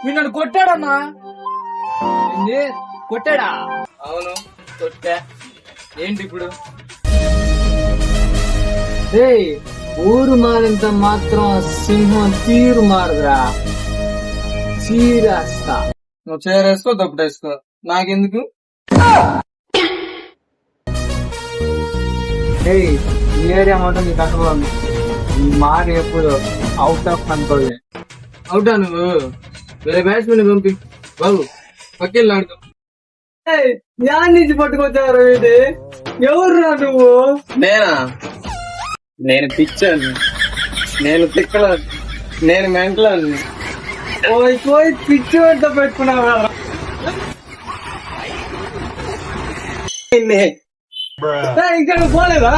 నన్ను కొట్టాడన్నా. కొట్టాడా? అవును కొట్టా. ఏంటి ఇప్పుడు? ఊరు మారింత మాత్రం సింహం తీరు మారదురా, చీరేస్తా. నువ్వు చేరేసుకో దప్పుడేసుకో, నాకెందుకు? ఈ ఏరియా మొత్తం నీకు అనుభవం. ఈ మారి ఎప్పుడు అవుట్ ఆఫ్ కంట్రోల్. అవుటా నువ్వు? వేరే బ్యాట్స్మెన్ పంపి బాబు, పక్కెళ్ళి ఆడుకో. యాడ్ నుంచి పట్టుకొచ్చారు ఇది? ఎవర్రా నువ్వు? నేనా? నేను పిచ్చాను, నేను తిక్కలను, నేను మెంటలను. పోయి పిచ్చి వెంట పెట్టుకున్నావా? ఇంకా నువ్వు పోలేదా?